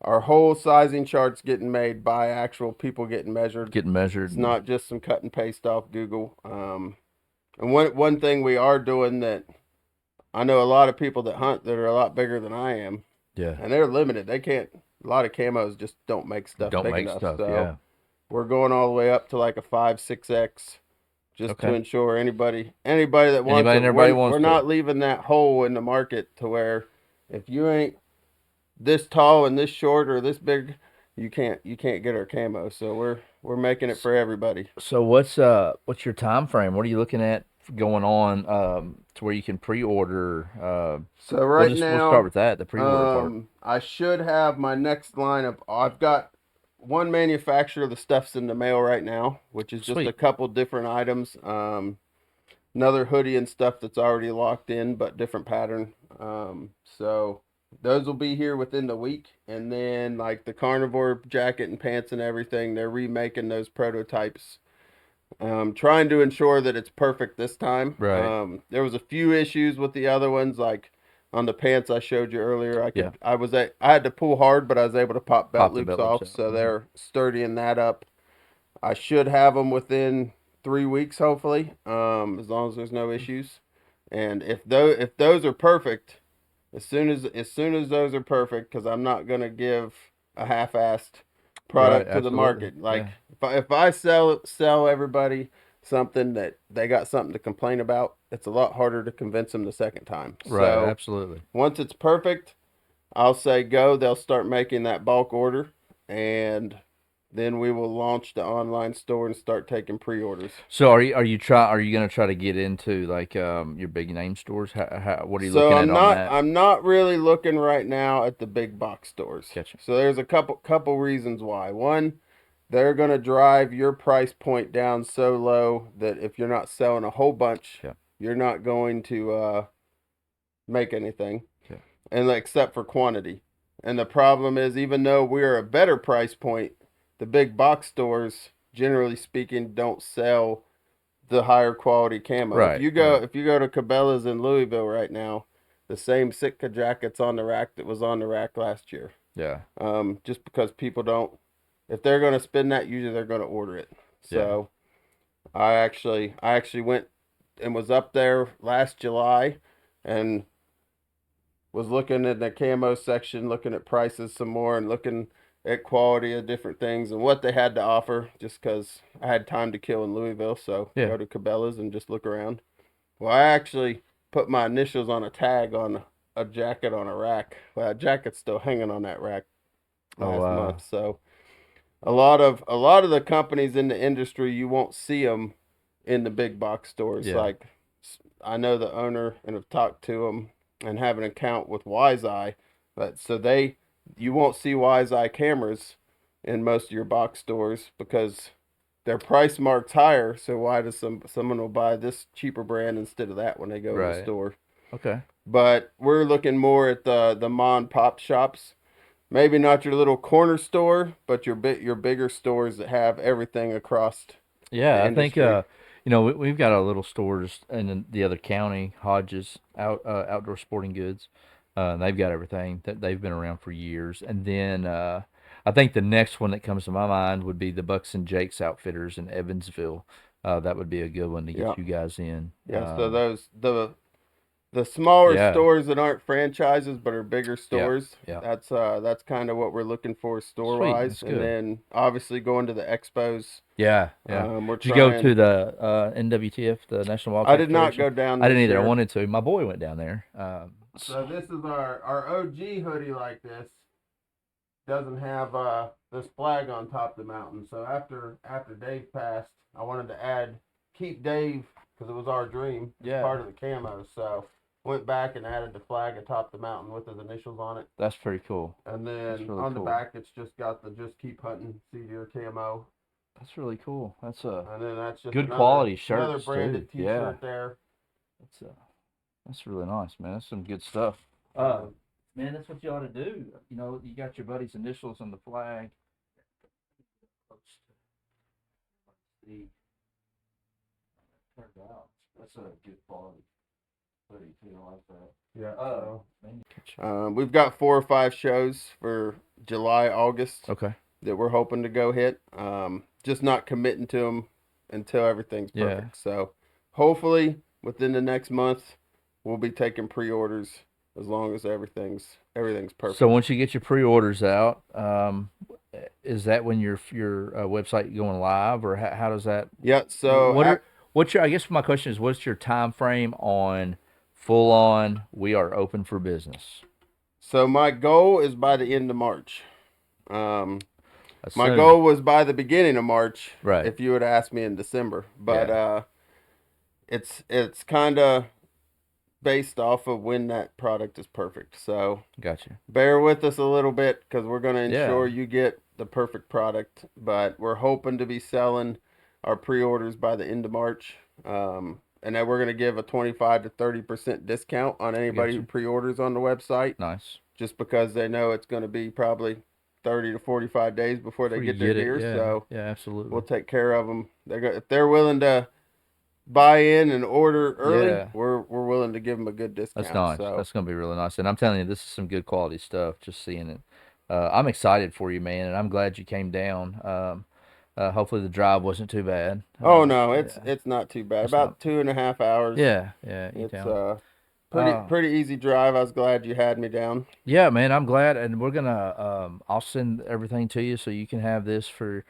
our whole sizing chart's getting made by actual people getting measured. Getting measured. It's not just some cut and paste off Google. And one thing we are doing that I know a lot of people that hunt that are a lot bigger than I am, Yeah. and they're limited. They can't. A lot of camos just don't make stuff Don't big make enough. stuff. So Yeah. we're going all the way up to like a 5, 6X, just to Okay. ensure anybody that wants Anybody it, and everybody wants we're to. not leaving that hole in the market to where if you ain't this tall and this short or this big, you can't get our camo. So we're making it for everybody. So what's your time frame? What are you looking at going on to where you can pre-order? So We'll right just we'll start now, with that, the pre-order part. I should have my next lineup. I've got one manufacturer. The stuff's in the mail right now, which is just a Sweet. couple different items. Another hoodie and stuff that's already locked in, but different pattern. So those will be here within the week, and then like the carnivore jacket and pants and everything, they're remaking those prototypes. Trying to ensure that it's perfect this time. Right. There was a few issues with the other ones, like on the pants I showed you earlier. Yeah. I had to pull hard, but I was able to pop belt Pop the loops belt loops off, out. so they're sturdying that up. I should have them within 3 weeks, hopefully, as long as there's no issues. And if those are perfect, as soon as those are perfect, because I'm not gonna give a half-assed Right. product to the Absolutely. market. Like Yeah. if I sell everybody something that they got something to complain about, it's a lot harder to convince them the second time. Right. So Absolutely. once it's perfect, I'll say go. They'll start making that bulk order, and then we will launch the online store and start taking pre-orders. So are you gonna try to get into like your big name stores? What are you So looking I'm at on not that? I'm not really looking right now at the big box stores. Gotcha. So there's a couple reasons why. One, they're gonna drive your price point down so low that if you're not selling a whole bunch, Yeah. you're not going to make anything, Yeah. and except for quantity. And the problem is, even though we're a better price point the big box stores, generally speaking, don't sell the higher quality camo. Right. If you go to Cabela's in Louisville right now, the same Sitka jacket's on the rack that was on the rack last year. Yeah. Just because people don't, if they're going to spend that, usually they're going to order it. So I actually went and was up there last July and was looking in the camo section, looking at prices some more and looking at quality of different things and what they had to offer just because I had time to kill in Louisville. So Yeah. go to Cabela's and just look around. Well, I actually put my initials on a tag on a jacket on a rack. Well, that jacket's still hanging on that rack Oh, last wow. month. So a lot of the companies in the industry, you won't see them in the big box stores. Yeah. Like I know the owner and have talked to him and have an account with Wise Eye, but so you won't see Wise Eye cameras in most of your box stores because their price mark's higher. So why does someone will buy this cheaper brand instead of that when they go in the Right. store? Okay. But we're looking more at the mom and pop shops. Maybe not your little corner store, but your bigger stores that have everything across Yeah, the I think industry. we've got our little stores in the other county, Hodges Outdoor Sporting Goods. And they've got everything that they've been around for years. And then I think the next one that comes to my mind would be the Bucks and Jakes Outfitters in Evansville. That would be a good one to Yeah, get you guys in. yeah. So the smaller Yeah, stores that aren't franchises but are bigger yeah, stores. yeah. That's kind of what we're looking for store Sweet, wise, that's and good. then obviously going to the expos. Yeah, yeah. We're Did you go to trying. the NWTF, the National I Wildcat did not Federation? go down I didn't this either. I year. wanted to. My boy went down there. So this is our OG hoodie like this. Doesn't have this flag on top of the mountain. So after Dave passed, I wanted to keep Dave because it was our dream. It's Yeah, part of the camo. So went back and added the flag atop the mountain with his initials on it. that's pretty cool. And That's then really on the cool. back, it's just got the "Just Keep Hunting" Sea Deer camo. That's really cool. That's a And then that's just good another quality shirts too. branded Yeah, T-shirt there. that's that's really nice, man. That's some good stuff. Um, Man, that's what you ought to do. You know, you got your buddy's initials on the flag. See, turned out that's a good quality hoodie too. I like that. yeah. Man. We've got 4 or 5 shows for July, August Okay. that we're hoping to go hit. Just not committing to them until everything's Yeah. perfect. So hopefully within the next month, we'll be taking pre-orders as long as everything's perfect. So once you get your pre-orders out, is that when your website going live, or how does that? Yeah. So What are what's your? I guess my question is, what's your time frame on full on? We are open for business. my goal is by the end of March. Um, my Soon. goal was by the beginning of March. Right. If you would ask me in December, but Yeah. it's kind of based off of when that product is perfect. So Gotcha. bear with us a little bit because we're going to ensure Yeah. you get the perfect product. But we're hoping to be selling our pre-orders by the end of March. And then we're going to give a 25 to 30% discount on anybody who Gotcha. pre-orders on the website, Nice. just because they know it's going to be probably 30 to 45 days before they Before you get their get it, gear. yeah. So Yeah, absolutely. we'll take care of them. If they're willing to buy in and order early, Yeah. we're willing to give them a good discount. That's nice. So That's gonna be really nice. And I'm telling you, this is some good quality stuff. Just seeing it. I'm excited for you, man, and I'm glad you came down. Hopefully the drive wasn't too bad. oh no, Yeah, it's not too bad. it's not. About 2.5 hours. Yeah, yeah, It's E-Town. pretty Uh, pretty easy drive. I was glad you had me down. yeah, man, I'm glad, and we're gonna. I'll send everything to you so you can have this for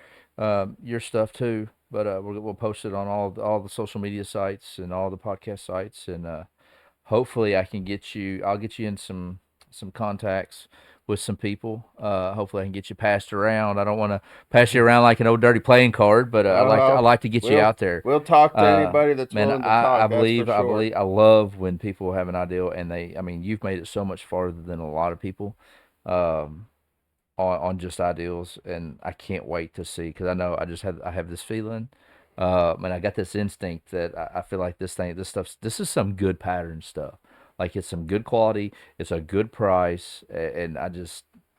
your stuff too. But we'll post it on all the social media sites and all the podcast sites, and hopefully I can get you. I'll get you in some contacts with some people. Hopefully I can get you passed around. I don't want to pass you around like an old dirty playing card, but I Oh, like to get you we'll out there. we'll talk to Uh, anybody that's Man, willing to I talk. That's for believe sure. I love when people have an idea and they. I mean, you've made it so much farther than a lot of people. Um, on just ideals, and I can't wait to see because I have this feeling, and I got this instinct that I feel like this is some good pattern stuff. Like it's some good quality, it's a good price, and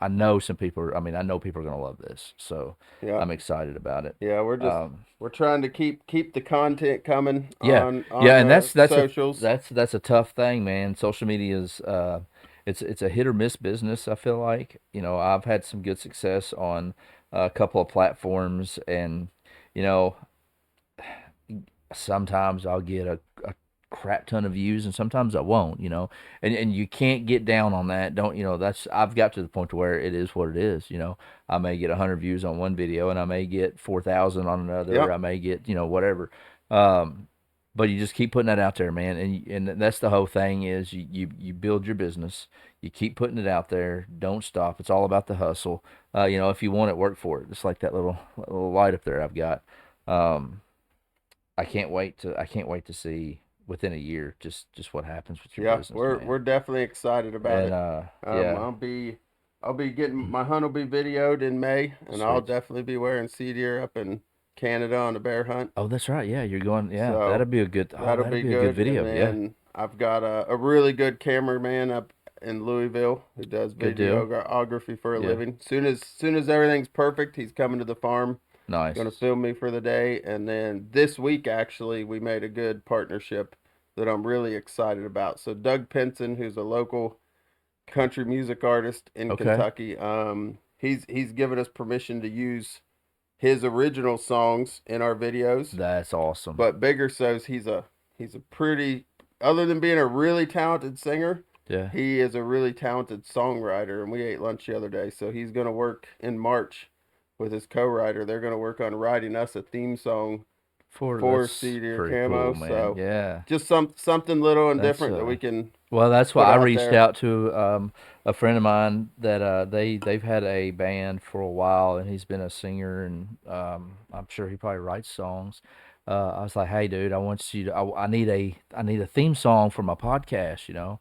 I know some people are, I mean, I know people are gonna love this, so Yeah. I'm excited about it. Yeah, Um, we're trying to keep the content coming yeah, on yeah, and the socials. that's a tough thing, man. Social media is it's a hit or miss business. I feel like, I've had some good success on a couple of platforms, and you know sometimes I'll get a crap ton of views, and sometimes I won't, and you can't get down on that. Don't that's I've got to the point to where it is what it is. I may get 100 views on one video, and I may get 4,000 on another. Yep. I may get whatever. Um, but you just keep putting that out there, man, and that's the whole thing is you build your business, you keep putting it out there, don't stop. It's all about the hustle. If you want it, work for it. Just like that little light up there I've got. Um, I can't wait to see within a year just what happens with your Yeah, business, we're man. definitely excited about And it. yeah, I'll be getting my hunt will be videoed in May, and I'll sweet. definitely be wearing sea deer up in Canada on a bear hunt. Oh, that's right. Yeah, you're going. Yeah, So that'll that'd be be a good good. And video. Yeah, then I've got a really good cameraman up in Louisville who does good deal. videography for a Yeah, living. Soon as everything's perfect, he's coming to the farm, gonna nice. film me for the day. And then this week, actually, we made a good partnership that I'm really excited about. So Doug Pinson, who's a local country music artist in Okay, Kentucky, he's given us permission to use his original songs in our videos. that's awesome. But bigger so's he's a pretty, other than being a really talented singer, Yeah, he is a really talented songwriter. And we ate lunch the other day, so he's gonna work in March with his co-writer. They're gonna work on writing us a theme song for that's Cedar pretty cool, Camo. man. So Yeah, just something little and that's different that we can well, that's why put I out reached there. out to a friend of mine that they've had a band for a while, and he's been a singer, and I'm sure he probably writes songs. I was like, hey, dude, I want you to, I need a theme song for my podcast,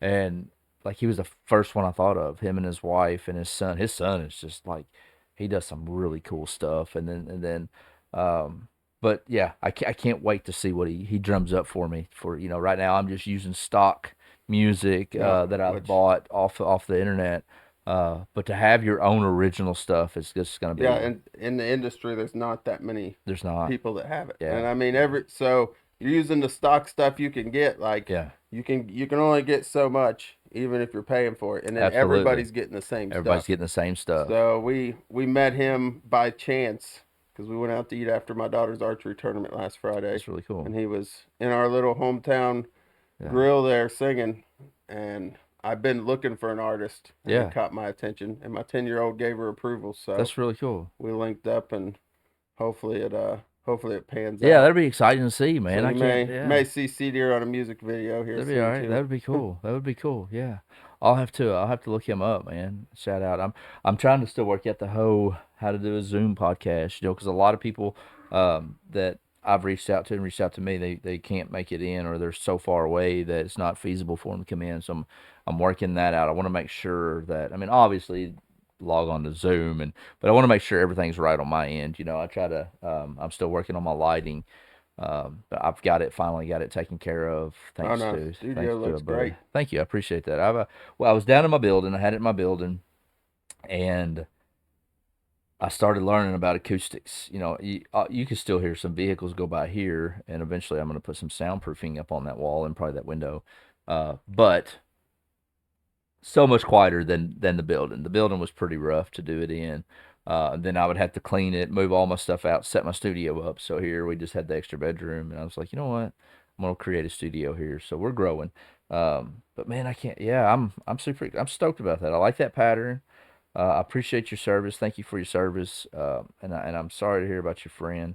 and like he was the first one I thought of. Him and his wife and his son. His son is just like he does some really cool stuff, and then. But yeah, I can't wait to see what he drums up for me. For right now I'm just using stock music Yeah, that I've which bought off the internet. But to have your own original stuff is just gonna yeah, be and in the industry, there's not that many there's not. people that have it. And Yeah, I mean yeah, every so you're using the stock stuff you can get, like yeah. you can only get so much even if you're paying for it, and then Absolutely. everybody's getting the same Everybody's stuff. getting the same stuff. So we met him by chance because we went out to eat after my daughter's archery tournament last Friday, That's really cool. and he was in our little hometown Yeah, grill there singing, and I've been looking for an artist, and he yeah. caught my attention, and my 10-year-old gave her approval, so That's really cool. we linked up, and hopefully it pans Yeah, out. that'd be exciting to see, So man. I you can't. Yeah. may see CDR on a music video here That'd be all soon right. That too. would be cool. That would be cool. Yeah. I'll have to look him up, man. Shout out. I'm trying to still work out the whole how to do a Zoom podcast, because a lot of people that I've reached out to and reached out to me, they can't make it in, or they're so far away that it's not feasible for them to come in. So I'm working that out. I want to make sure that, I mean, obviously log on to Zoom, but I want to make sure everything's right on my end. I try to I'm still working on my lighting, but I've finally got it taken care of, Oh no, thanks studio to looks a buddy. great. Thank you, I appreciate that. Well, I was down in my building, I had it in my building, and I started learning about acoustics. You can still hear some vehicles go by here, and eventually I'm going to put some soundproofing up on that wall and probably that window. But so much quieter than the building. The building was pretty rough to do it in. Then I would have to clean it, move all my stuff out, set my studio up. So here we just had the extra bedroom, and I was like, you know what? I'm gonna create a studio here. So we're growing. But man, I can't. Yeah, I'm stoked about that. I like that pattern. I appreciate your service. Thank you for your service. And I'm sorry to hear about your friend.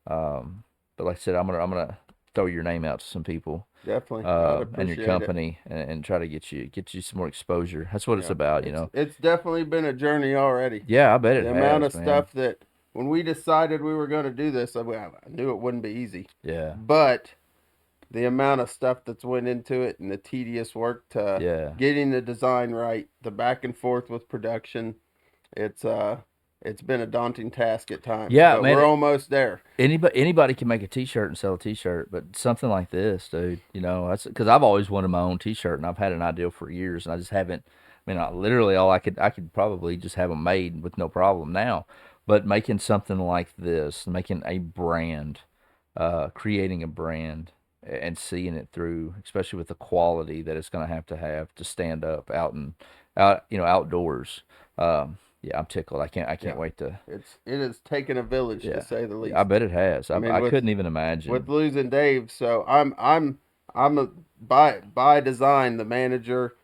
Um, but like I said, I'm gonna throw your name out to some people Definitely, I'd and your appreciate it. company, and try to get you some more exposure. That's what it's Yeah, about. it's definitely been a journey already. Yeah, I bet it The amount of has, man. stuff that when we decided we were going to do this, I knew it wouldn't be easy, Yeah, but the amount of stuff that's went into it and the tedious work to yeah, getting the design right, the back and forth with production, it's it's been a daunting task at times, yeah, but man. we're almost there. Anybody can make a T-shirt and sell a T-shirt, but something like this, dude, that's because I've always wanted my own T-shirt, and I've had an idea for years, and I just haven't. I mean, not literally all I could probably just have them made with no problem now, but making something like this, making a brand, creating a brand and seeing it through, especially with the quality that it's going to have to stand up out, outdoors. Yeah, I'm tickled. I can't Yeah, wait to. it has taken a village to Yeah, say the yeah, I least. bet it has. I mean, I couldn't even with imagine. losing Dave, so I'm a by design the manager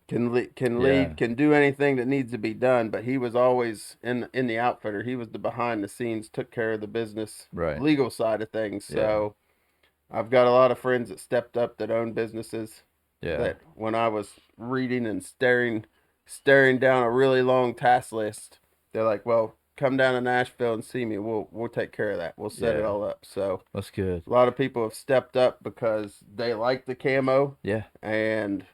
can Yeah, lead, can do anything that needs to be done, but he was always in the outfitter. He was the behind the scenes, took care of the business right. legal side of things. Yeah, So I've got a lot of friends that stepped up that own businesses yeah, that when I was reading and staring down a really long task list, they're like, "Well, come down to Nashville and see me. We'll take care of that. We'll set it yeah. all up." So That's good. a lot of people have stepped up because they like the camo, Yeah, and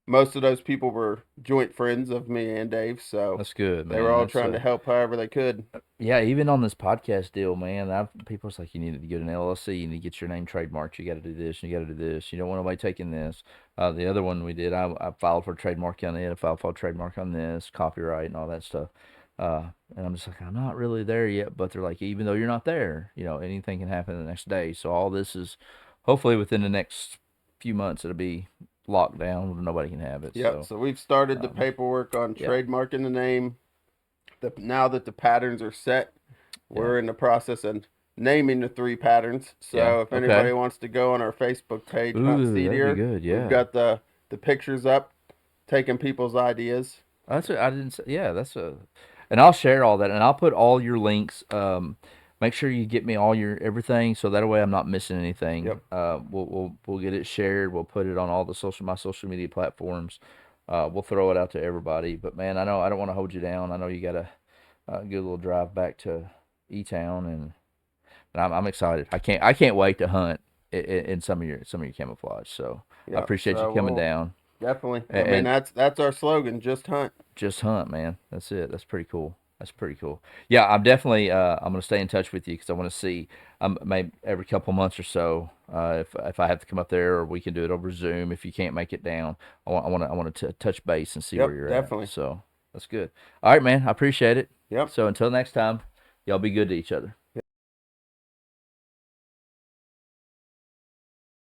most of those people were joint friends of me and Dave, so that's good, they were man. all That's trying to help however they could. Yeah, even on this podcast deal, man, people's like, you need to get an LLC, you need to get your name trademarked, you got to do this, you got to do this. You don't want nobody taking this. The other one we did, I filed for trademark on it, I filed for trademark on this, copyright and all that stuff. And I'm just like, I'm not really there yet, but they're like, even though you're not there, anything can happen the next day. So all this is hopefully within the next few months, it'll be locked down where nobody can have it. Yep. So, So we've started the um, paperwork on yeah, trademarking the name. Now that the patterns are set, yeah, we're in the process of naming the three patterns. yeah. So if Okay. anybody wants to go on our Facebook page, Hunt Ooh, Seed that'd be Deer, good. we've Yeah. got the pictures up, taking people's ideas. I didn't say, yeah, and I'll share all that and I'll put all your links. Make sure you get me all your everything so that way I'm not missing anything. Yep. We'll get it shared. We'll put it on all my social media platforms. We'll throw it out to everybody. But man, I know I don't want to hold you down. I know you got a good little drive back to E Town and I'm excited. I can't wait to hunt in some of your camouflage. So I Yep. appreciate you So coming we'll down definitely. I mean, and that's our slogan. Just hunt. just hunt, man. That's it. That's pretty cool. That's pretty cool. Yeah, I'm definitely. I'm gonna stay in touch with you because I want to see. Maybe every couple months or so, if I have to come up there, or we can do it over Zoom. If you can't make it down, I want to touch base and see where Yep. you're at. Definitely. So that's good. All right, man. I appreciate it. Yep. So until next time, y'all be good to each other.